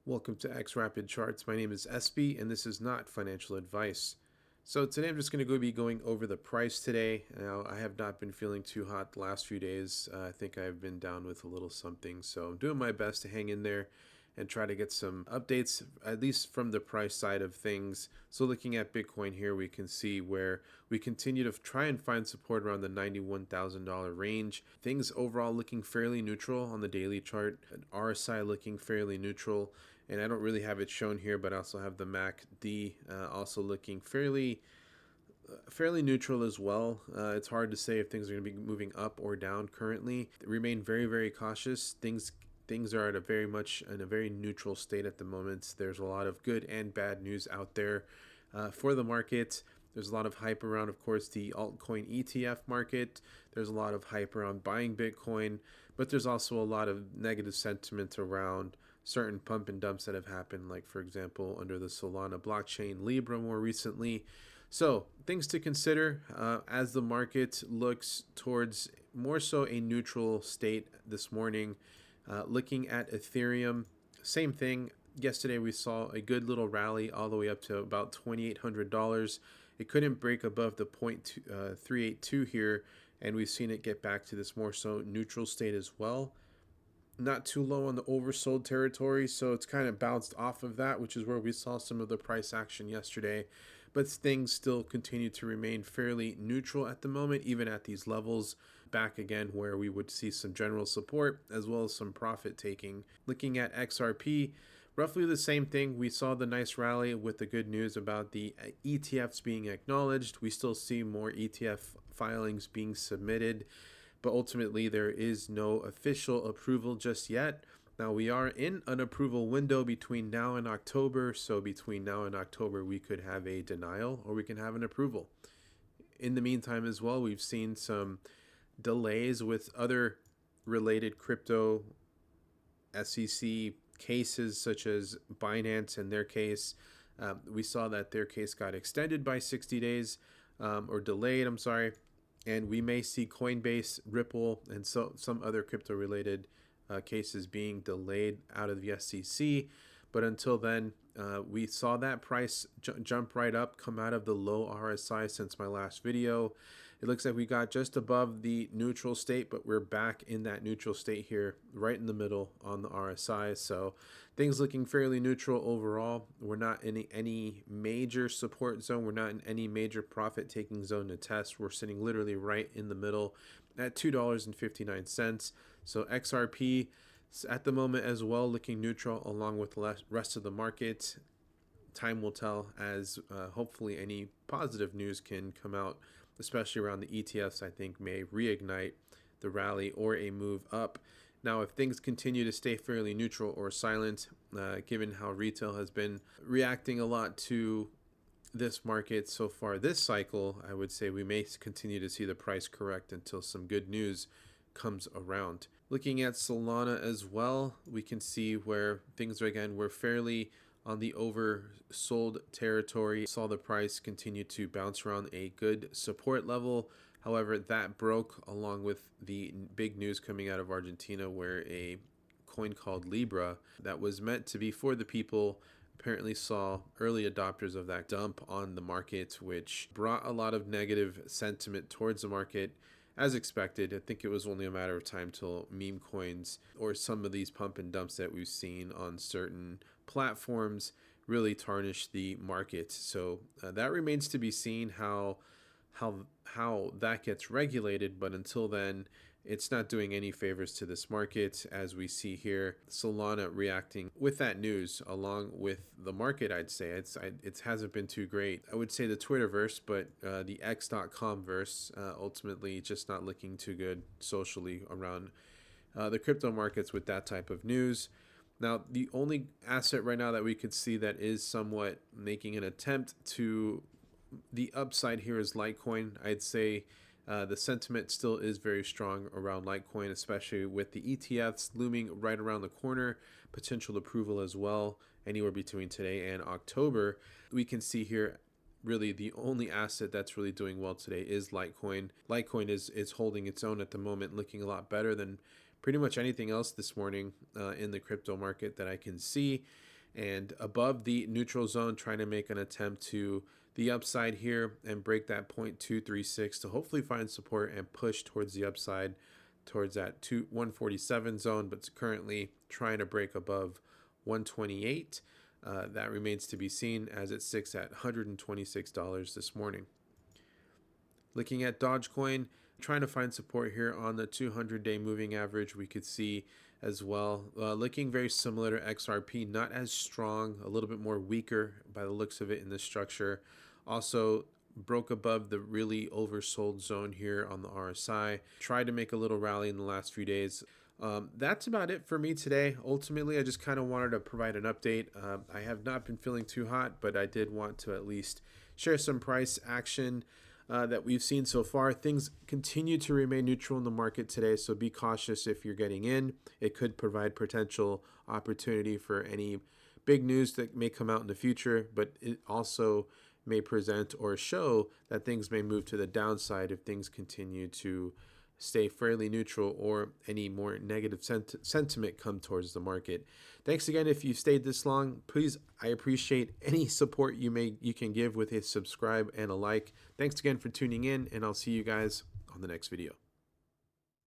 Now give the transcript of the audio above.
Welcome to X Rapid Charts. My name is SB and this is not financial advice. So today I'm just going to be going over the price today. Now, I have not been feeling too hot the last few days. I think I've been down with a little something. So I'm doing my best to hang in there and try to get some updates, at least from the price side of things. So looking at Bitcoin here, we can see where we continue to try and find support around the $91,000 range. Things overall looking fairly neutral on the daily chart. An RSI looking fairly neutral. And I don't really have it shown here, but I also have the MACD also looking fairly neutral as well. It's hard to say if things are going to be moving up or down currently. Remain very, very cautious. Things are at a very neutral state at the moment. There's a lot of good and bad news out there for the market. There's a lot of hype around, of course, the altcoin ETF market. There's a lot of hype around buying Bitcoin, but there's also a lot of negative sentiment around certain pump and dumps that have happened, like, for example, under the Solana blockchain, Libra more recently. So things to consider as the market looks towards more so a neutral state this morning. Looking at Ethereum, same thing. Yesterday we saw a good little rally all the way up to about $2,800. It couldn't break above the 0.382 here, and we've seen it get back to this more so neutral state as well. Not too low on the oversold territory, so it's kind of bounced off of that, which is where we saw some of the price action yesterday. But things still continue to remain fairly neutral at the moment, even at these levels. Back again where we would see some general support as well as some profit taking. Looking at XRP, roughly the same thing. We saw the nice rally with the good news about the ETFs being acknowledged. We still see more ETF filings being submitted, but ultimately there is no official approval just yet. Now, we are in an approval window between now and October, so between now and October we could have a denial or we can have an approval. In the meantime as well, we've seen some delays with other related crypto SEC cases, such as Binance and their case. We saw that their case got extended by 60 days or delayed, I'm sorry. And we may see Coinbase, Ripple, and some other crypto-related cases being delayed out of the SEC. But until then, we saw that price jump right up, come out of the low RSI since my last video. It looks like we got just above the neutral state, but we're back in that neutral state here, right in the middle on the RSI. So things looking fairly neutral overall. We're not in any major support zone. We're not in any major profit taking zone to test. We're sitting literally right in the middle at $2.59. So XRP at the moment as well looking neutral along with the rest of the market. Time will tell as hopefully any positive news can come out, especially around the ETFs. I think may reignite the rally or a move up. Now, if things continue to stay fairly neutral or silent, given how retail has been reacting a lot to this market so far this cycle, I would say we may continue to see the price correct until some good news comes around. Looking at Solana as well, we can see where things are again, we're fairly on the oversold territory. Saw the price continue to bounce around a good support level. However, that broke along with the big news coming out of Argentina, where a coin called Libra that was meant to be for the people apparently saw early adopters of that dump on the market, which brought a lot of negative sentiment towards the market. As expected, I think it was only a matter of time till meme coins or some of these pump and dumps that we've seen on certain platforms really tarnish the market. So that remains to be seen how that gets regulated. But until then, it's not doing any favors to this market, as we see here. Solana reacting with that news along with the market, I'd say. It hasn't been too great. I would say the Twitterverse, but the X.com verse ultimately just not looking too good socially around the crypto markets with that type of news. Now, the only asset right now that we could see that is somewhat making an attempt to the upside here is Litcoin. I'd say the sentiment still is very strong around Litcoin, especially with the ETFs looming right around the corner, potential approval as well, anywhere between today and October. We can see here really the only asset that's really doing well today is Litcoin. Litcoin is holding its own at the moment, looking a lot better than pretty much anything else this morning in the crypto market that I can see. and above the neutral zone, trying to make an attempt to the upside here and break that 0.236 to hopefully find support and push towards the upside towards that 147 zone, but it's currently trying to break above 128. That remains to be seen as it sits at $126 this morning. Looking at Dogecoin, trying to find support here on the 200-day moving average. We could see as well, looking very similar to XRP, not as strong, a little bit more weaker by the looks of it in the structure. Also broke above the really oversold zone here on the RSI. Tried to make a little rally in the last few days. That's about it for me today. Ultimately, I just kind of wanted to provide an update. I have not been feeling too hot, but I did want to at least share some price action that we've seen so far. Things continue to remain neutral in the market today, so be cautious if you're getting in. It could provide potential opportunity for any big news that may come out in the future, but it also may present or show that things may move to the downside if things continue to stay fairly neutral or any more negative sentiment come towards the market. Thanks again. If you stayed this long, please, I appreciate any support you can give with a subscribe and a like. Thanks again for tuning in, and I'll see you guys on the next video.